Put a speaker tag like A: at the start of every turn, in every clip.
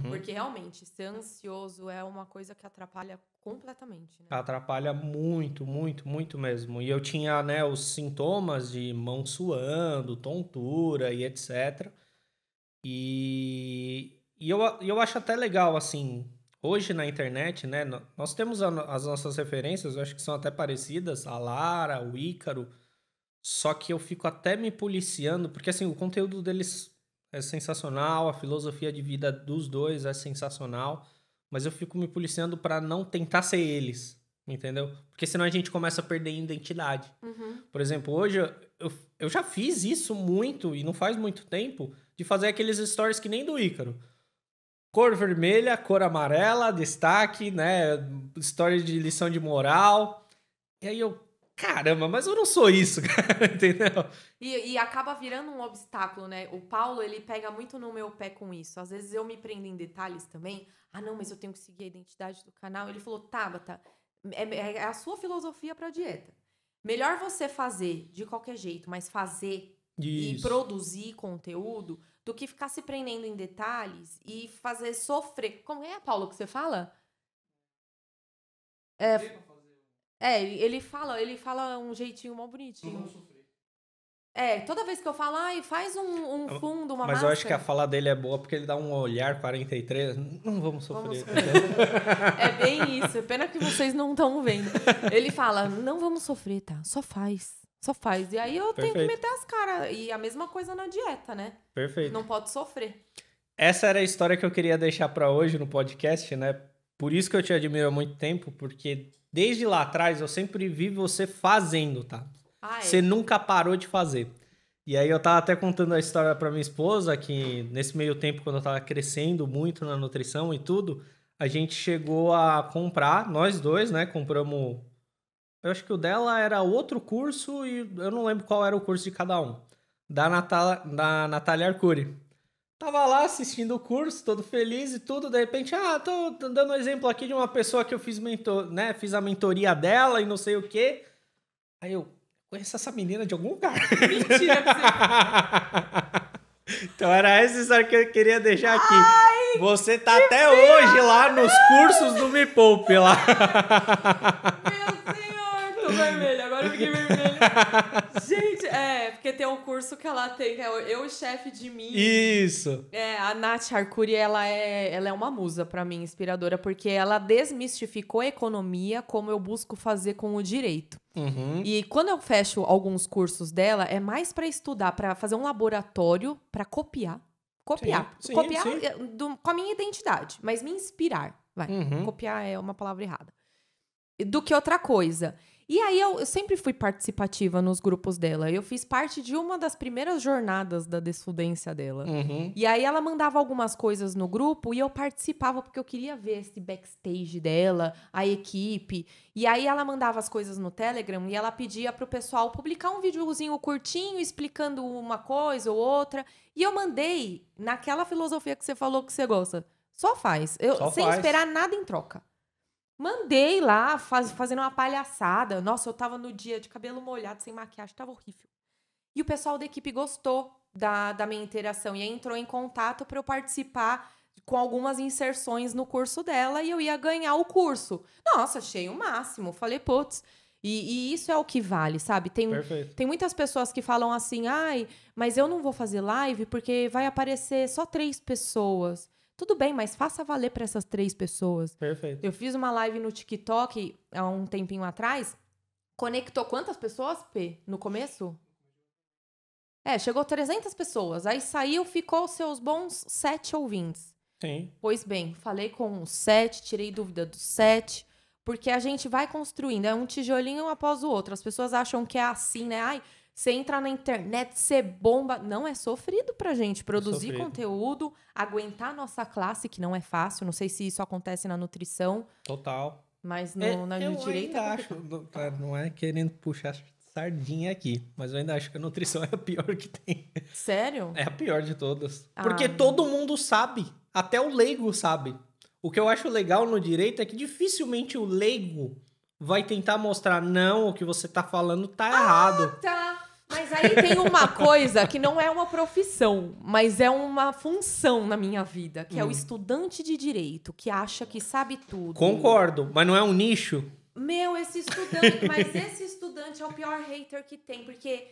A: Porque realmente, ser ansioso é uma coisa que atrapalha completamente, né?
B: Atrapalha muito, muito, muito mesmo. E eu tinha, né, os sintomas de mão suando, tontura e etc. E eu acho até legal, assim, hoje na internet, né, nós temos as nossas referências, eu acho que são até parecidas, a Lara, o Ícaro, só que eu fico até me policiando, porque assim, o conteúdo deles é sensacional, a filosofia de vida dos dois é sensacional, mas eu fico me policiando para não tentar ser eles, entendeu? Porque senão a gente começa a perder identidade. Por exemplo, hoje eu já fiz isso muito, e não faz muito tempo, de fazer aqueles stories que nem do Ícaro. Cor vermelha, cor amarela, destaque, né? Stories de lição de moral. E aí eu, caramba, mas eu não sou isso, cara, entendeu?
A: E acaba virando um obstáculo, né? O Paulo, ele pega muito no meu pé com isso. Às vezes eu me prendo em detalhes também. Ah, não, mas eu tenho que seguir a identidade do canal. Ele falou, Tabata, é a sua filosofia pra dieta. Melhor você fazer de qualquer jeito, mas fazer e
B: Isso.
A: produzir conteúdo do que ficar se prendendo em detalhes e fazer sofrer. Como é, Paulo, que você fala? Ele fala um jeitinho mó bonitinho. Toda vez que eu falo, ai, faz um fundo, uma
B: Mas eu acho que a
A: máscara.
B: fala dele é boa porque ele dá um olhar 43. Não vamos
A: Vamos
B: sofrer.
A: sofrer. É bem isso. Pena que vocês não estão vendo. Ele fala, não vamos sofrer, tá? Só faz. Só faz. E aí eu tenho que
B: Perfeito.
A: meter as caras. E a mesma coisa na dieta, né?
B: Perfeito.
A: Não pode sofrer.
B: Essa era a história que eu queria deixar para hoje no podcast, né? Por isso que eu te admiro há muito tempo, porque desde lá atrás eu sempre vi você fazendo, tá? Você nunca parou de fazer. E aí eu tava até contando a história para minha esposa que nesse meio tempo, quando eu tava crescendo muito na nutrição e tudo, a gente chegou a comprar, nós dois, né? Compramos. Eu acho que o dela era outro curso e eu não lembro qual era o curso de cada um. Da Natália Arcuri. Tava lá assistindo o curso, todo feliz e tudo, de repente, tô dando um exemplo aqui de uma pessoa que eu fiz né, fiz a mentoria dela e não sei o quê. Aí eu conheço essa menina de algum lugar.
A: Mentira
B: Então era essa história que eu queria deixar aqui. Ai, você tá até hoje lá nos cursos do Me Poupe lá.
A: Meu senhor, tô vermelha. Agora eu fiquei vermelha. Gente, porque tem um curso que ela tem, que é Eu, Chefe de Mim.
B: Isso.
A: A Nath Arcuri, ela é uma musa pra mim, inspiradora, porque ela desmistificou a economia como eu busco fazer com o direito. E quando eu fecho alguns cursos dela, é mais pra estudar, pra fazer um laboratório, pra copiar. Copiar.
B: Sim,
A: copiar
B: sim.
A: com a minha identidade, mas me inspirar. Vai. Copiar é uma palavra errada. Do que outra coisa. E aí eu sempre fui participativa nos grupos dela. Eu fiz parte de uma das primeiras jornadas da desfudência dela. E aí ela mandava algumas coisas no grupo e eu participava porque eu queria ver esse backstage dela, a equipe. E aí ela mandava as coisas no Telegram e ela pedia pro pessoal publicar um videozinho curtinho explicando uma coisa ou outra. E eu mandei naquela filosofia que você falou que você gosta. Só faz. Sem esperar nada em troca. Mandei lá, fazendo uma palhaçada. Nossa, eu tava no dia de cabelo molhado, sem maquiagem, tava horrível. E o pessoal da equipe gostou da minha interação e aí entrou em contato para eu participar com algumas inserções no curso dela e eu ia ganhar o curso. Nossa, achei o máximo. Falei, putz. E isso é o que vale, sabe? Tem muitas pessoas que falam assim, ai, mas eu não vou fazer live porque vai aparecer só 3 pessoas. Tudo bem, mas faça valer para essas 3 pessoas.
B: Perfeito.
A: Eu fiz uma live no TikTok há um tempinho atrás. Conectou quantas pessoas, P? No começo? Chegou 300 pessoas. Aí saiu, ficou seus bons 7 ouvintes.
B: Sim.
A: Pois bem, falei com os 7, tirei dúvida dos 7, porque a gente vai construindo. É um tijolinho após o outro. As pessoas acham que é assim, né? Ai, você entra na internet, você bomba. Não, é sofrido pra gente produzir conteúdo, aguentar nossa classe, que não é fácil. Não sei se isso acontece na nutrição.
B: Total.
A: Mas no direito
B: eu acho, não é querendo puxar sardinha aqui, mas eu ainda acho que a nutrição é a pior que tem.
A: Sério?
B: É a pior de todas. Porque todo mundo sabe. Até o leigo sabe. O que eu acho legal no direito é que dificilmente o leigo vai tentar mostrar, não, o que você tá falando tá errado.
A: Tá. Mas Mas aí tem uma coisa que não é uma profissão, mas é uma função na minha vida, que é o estudante de direito, que acha que sabe tudo.
B: Concordo, mas não é um nicho?
A: Meu, esse estudante é o pior hater que tem, porque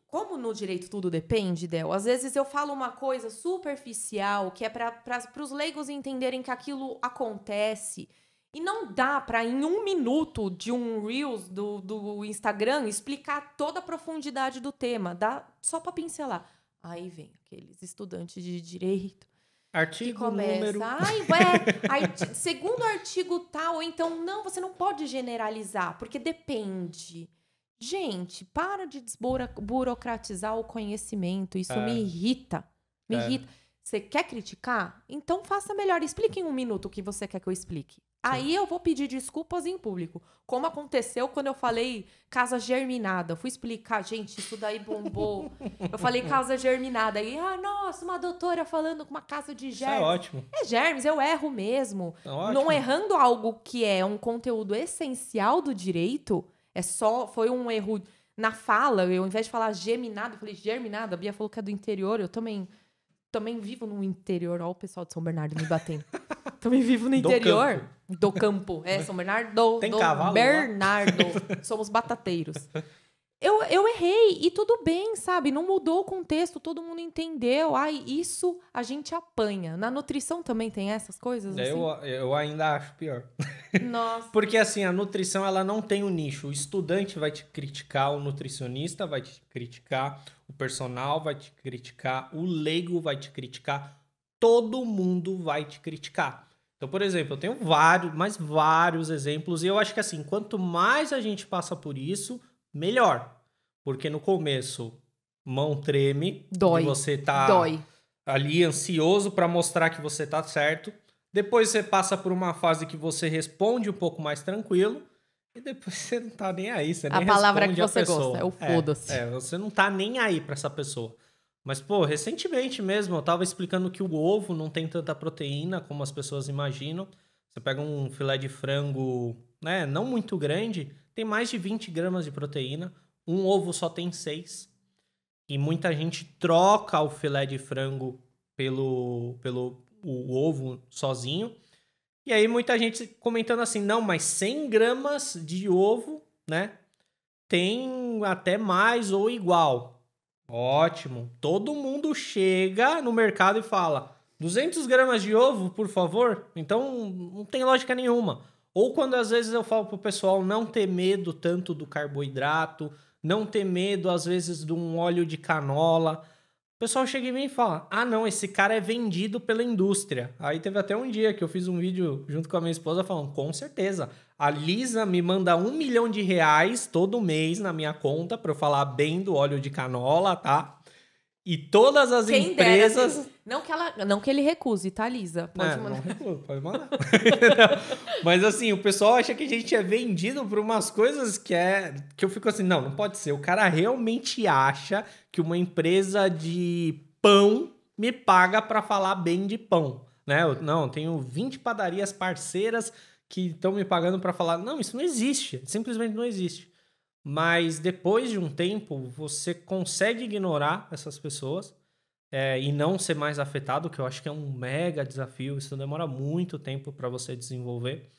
A: como no direito tudo depende, Del, às vezes eu falo uma coisa superficial, que é para os leigos entenderem que aquilo acontece, e não dá para em 1 minuto de um Reels do Instagram explicar toda a profundidade do tema, dá só para pincelar. Aí vem aqueles estudantes de direito
B: Artigo,
A: que começa,
B: número...
A: segundo o artigo tal, ou então, não, você não pode generalizar, porque depende. Gente, para de desburocratizar o conhecimento, isso me irrita, me irrita. Você quer criticar? Então faça melhor, explique em 1 minuto o que você quer que eu explique. Sim. Aí eu vou pedir desculpas em público, como aconteceu quando eu falei casa germinada. Eu fui explicar, gente, isso daí bombou. Eu falei casa germinada. E, nossa, uma doutora falando com uma casa de germes.
B: Isso é ótimo.
A: É germes, eu erro mesmo.
B: É
A: não errando algo que é um conteúdo essencial do direito, foi um erro na fala. Eu, ao invés de falar geminada, eu falei germinada. A Bia falou que é do interior, eu também vivo no interior. Olha o pessoal de São Bernardo me batendo. Também vivo no interior. Do campo. São Bernardo.
B: Tem cavalo
A: Bernardo. Somos batateiros. Eu errei e tudo bem, sabe? Não mudou o contexto, todo mundo entendeu. Isso a gente apanha. Na nutrição também tem essas coisas? Assim?
B: Eu ainda acho pior.
A: Nossa.
B: Porque assim, a nutrição ela não tem um nicho. O estudante vai te criticar, o nutricionista vai te criticar, o personal vai te criticar, o leigo vai te criticar, todo mundo vai te criticar. Então, por exemplo, eu tenho vários exemplos e eu acho que assim, quanto mais a gente passa por isso, melhor. Porque no começo, mão treme.
A: Dói.
B: E você tá ali ansioso para mostrar que você tá certo. Depois você passa por uma fase que você responde um pouco mais tranquilo. E depois você não tá nem aí. Você nem responde a
A: palavra que você gosta é o foda-se.
B: Você não tá nem aí para essa pessoa. Mas, pô, recentemente mesmo, eu tava explicando que o ovo não tem tanta proteína como as pessoas imaginam. Você pega um filé de frango, né, não muito grande, tem mais de 20 gramas de proteína. Um ovo só tem 6. E muita gente troca o filé de frango pelo o ovo sozinho. E aí muita gente comentando assim, não, mas 100 gramas de ovo, né, tem até mais ou igual. Ótimo. Todo mundo chega no mercado e fala 200 gramas de ovo, por favor? Então, não tem lógica nenhuma. Ou quando às vezes eu falo pro pessoal não ter medo tanto do carboidrato, não ter medo às vezes de um óleo de canola. O pessoal chega em mim e fala, não, esse cara é vendido pela indústria. Aí teve até um dia que eu fiz um vídeo junto com a minha esposa falando, com certeza, a Lisa me manda R$1 milhão todo mês na minha conta pra eu falar bem do óleo de canola, tá? E todas as empresas...
A: Dera, não que ele recuse, tá, Lisa? Pode mandar.
B: Não, pode mandar. Mas assim, o pessoal acha que a gente é vendido por umas coisas que eu fico assim, não pode ser. O cara realmente acha que uma empresa de pão me paga pra falar bem de pão, né? Eu tenho 20 padarias parceiras que estão me pagando pra falar. Não, isso não existe. Simplesmente não existe. Mas depois de um tempo, você consegue ignorar essas pessoas e não ser mais afetado, que eu acho que é um mega desafio. Isso demora muito tempo para você desenvolver.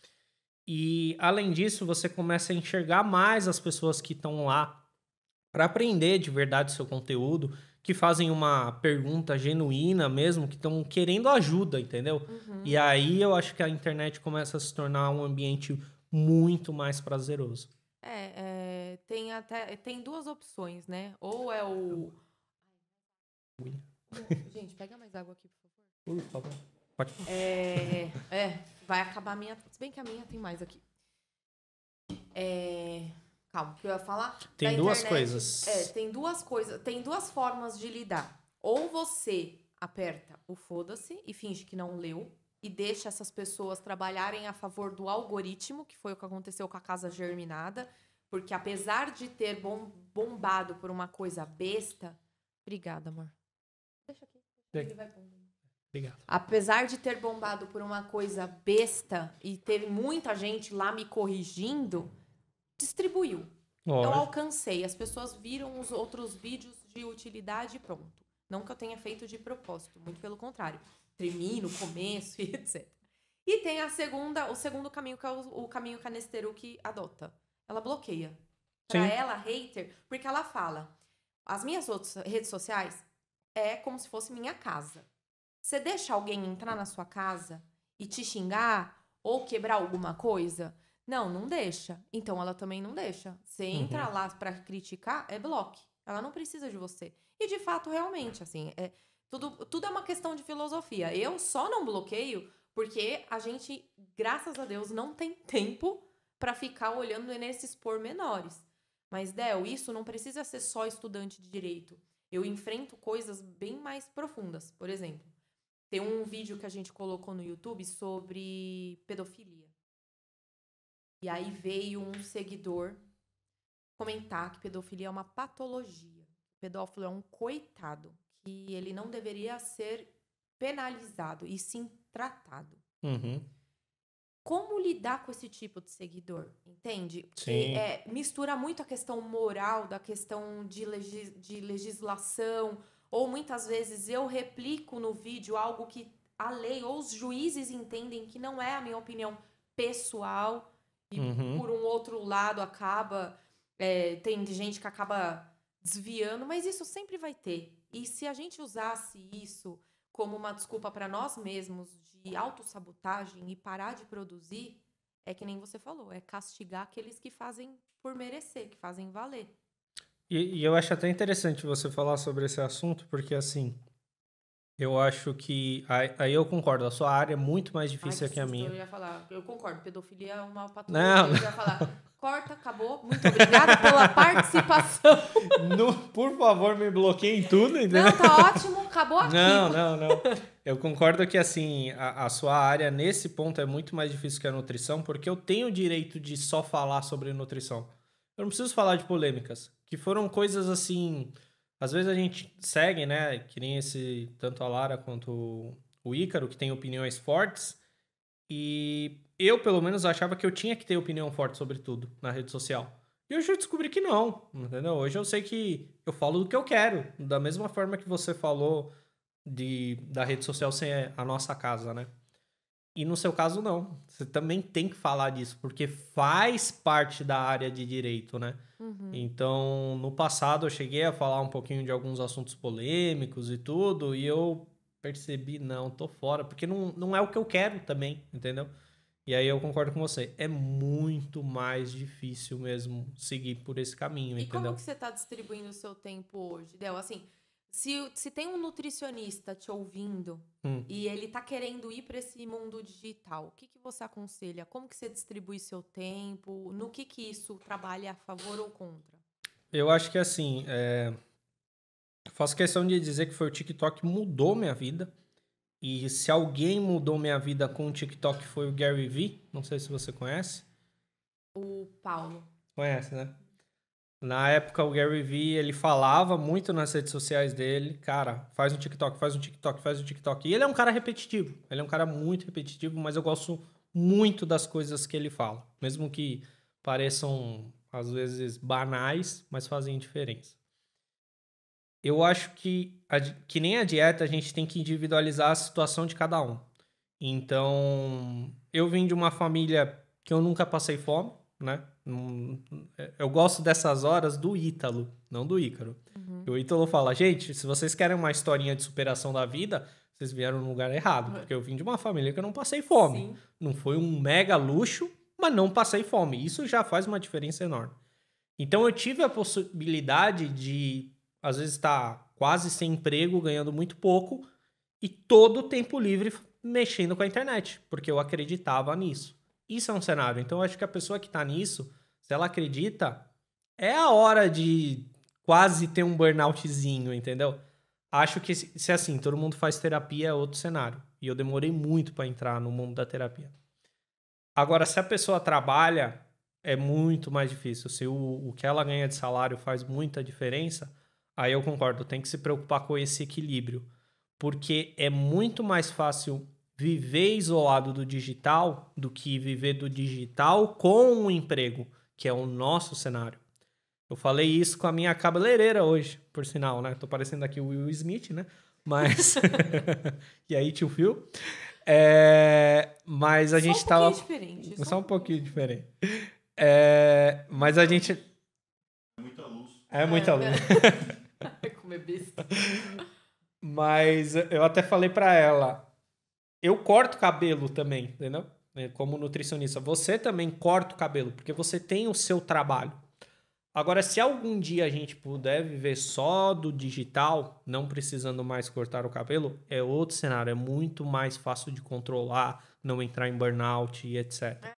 B: E, além disso, você começa a enxergar mais as pessoas que estão lá para aprender de verdade o seu conteúdo, que fazem uma pergunta genuína mesmo, que estão querendo ajuda, entendeu? Uhum. E aí eu acho que a internet começa a se tornar um ambiente muito mais prazeroso.
A: Tem 2 opções, né? Ou é o... Gente, pega mais água aqui, por favor.
B: Por favor. Pode.
A: Vai acabar a minha... Se bem que a minha tem mais aqui. Calma, o que eu ia falar?
B: Tem duas coisas.
A: Tem 2 coisas. Tem 2 formas de lidar. Ou você aperta o foda-se e finge que não leu e deixa essas pessoas trabalharem a favor do algoritmo, que foi o que aconteceu com a Casa Germinada, porque apesar de ter bombado por uma coisa besta... Obrigada, amor. Deixa aqui. Ele vai pondo.
B: Obrigado.
A: Apesar de ter bombado por uma coisa besta e teve muita gente lá me corrigindo, distribuiu. Eu alcancei. As pessoas viram os outros vídeos de utilidade e pronto. Não que eu tenha feito de propósito, muito pelo contrário. Tremi no começo e etc. E tem o segundo caminho, que é o caminho que a Nesteruk adota. Ela bloqueia. Pra ela, hater, porque ela fala, as minhas outras redes sociais é como se fosse minha casa. Você deixa alguém entrar na sua casa e te xingar ou quebrar alguma coisa? Não deixa. Então ela também não deixa. Você entra lá pra criticar, é bloque. Ela não precisa de você. E de fato, realmente, assim, tudo é uma questão de filosofia. Eu só não bloqueio porque a gente, graças a Deus, não tem tempo pra ficar olhando nesses pormenores. Mas, Del, isso não precisa ser só estudante de direito. Eu enfrento coisas bem mais profundas. Por exemplo, tem um vídeo que a gente colocou no YouTube sobre pedofilia. E aí veio um seguidor comentar que pedofilia é uma patologia. O pedófilo é um coitado, que ele não deveria ser penalizado e sim tratado. Como lidar com esse tipo de seguidor, entende? Porque mistura muito a questão moral da questão de legislação, ou muitas vezes eu replico no vídeo algo que a lei ou os juízes entendem que não é a minha opinião pessoal, e por um outro lado acaba... tem gente que acaba desviando, mas isso sempre vai ter. E se a gente usasse isso como uma desculpa para nós mesmos de autossabotagem e parar de produzir, é que nem você falou, é castigar aqueles que fazem por merecer, que fazem valer.
B: E eu acho até interessante você falar sobre esse assunto, porque assim, eu acho que... Aí eu concordo, a sua área é muito mais difícil que a minha.
A: Eu ia falar, eu concordo, pedofilia é uma patologia. Eu ia falar, corta, acabou, muito obrigada pela participação.
B: Por favor, me bloqueiem tudo, entendeu?
A: Não, tá ótimo, acabou aqui.
B: Não. Eu concordo que, assim, a sua área, nesse ponto, é muito mais difícil que a nutrição, porque eu tenho o direito de só falar sobre nutrição. Eu não preciso falar de polêmicas, que foram coisas, assim... Às vezes a gente segue, né, que nem tanto a Lara quanto o Ícaro, que tem opiniões fortes, e eu, pelo menos, achava que eu tinha que ter opinião forte sobre tudo na rede social. E hoje eu descobri que não, entendeu? Hoje eu sei que eu falo do que eu quero, da mesma forma que você falou da rede social ser a nossa casa, né? E no seu caso, não. Você também tem que falar disso, porque faz parte da área de direito, né? Então, no passado, eu cheguei a falar um pouquinho de alguns assuntos polêmicos e tudo, e eu percebi, não, tô fora, porque não é o que eu quero também, entendeu? E aí eu concordo com você. É muito mais difícil mesmo seguir por esse caminho, entendeu?
A: E como que você tá distribuindo o seu tempo hoje, Del? Assim, se tem um nutricionista te ouvindo e ele tá querendo ir para esse mundo digital, o que você aconselha? Como que você distribui seu tempo? No que isso trabalha a favor ou contra?
B: Eu acho que assim, faço questão de dizer que foi o TikTok que mudou minha vida. E se alguém mudou minha vida com o TikTok foi o Gary Vee. Não sei se você conhece.
A: O Paulo.
B: Conhece, né? Na época, o Gary Vee, ele falava muito nas redes sociais dele, cara, faz um TikTok, faz um TikTok, faz um TikTok. E ele é um cara repetitivo, ele é um cara muito repetitivo, mas eu gosto muito das coisas que ele fala. Mesmo que pareçam, às vezes, banais, mas fazem diferença. Eu acho que nem a dieta, a gente tem que individualizar a situação de cada um. Então, eu vim de uma família que eu nunca passei fome, né? Eu gosto dessas horas do Ítalo, não do Ícaro. O Ítalo fala, gente, se vocês querem uma historinha de superação da vida, vocês vieram no lugar errado. Porque eu vim de uma família que eu não passei fome. Sim. Não foi um mega luxo, mas não passei fome. Isso já faz uma diferença enorme. Então, eu tive a possibilidade de, às vezes, estar quase sem emprego, ganhando muito pouco, e todo o tempo livre mexendo com a internet, porque eu acreditava nisso. Isso é um cenário. Então, eu acho que a pessoa que tá nisso, se ela acredita, é a hora de quase ter um burnoutzinho, entendeu? Acho que, se assim, todo mundo faz terapia, é outro cenário. E eu demorei muito para entrar no mundo da terapia. Agora, se a pessoa trabalha, é muito mais difícil. Se o que ela ganha de salário faz muita diferença, aí eu concordo, tem que se preocupar com esse equilíbrio. Porque é muito mais fácil viver isolado do digital do que viver do digital com um emprego, que é o nosso cenário. Eu falei isso com a minha cabeleireira hoje, por sinal, né? Tô parecendo aqui o Will Smith, né? Mas... E aí, tio Phil? Mas a gente tava... Só um pouquinho diferente. Mas a gente...
C: É muita luz.
B: É muita luz.
A: Comer besta.
B: Mas eu até falei pra ela, eu corto cabelo também, entendeu? Como nutricionista. Você também corta o cabelo, porque você tem o seu trabalho. Agora, se algum dia a gente puder viver só do digital, não precisando mais cortar o cabelo, é outro cenário. É muito mais fácil de controlar, não entrar em burnout e etc.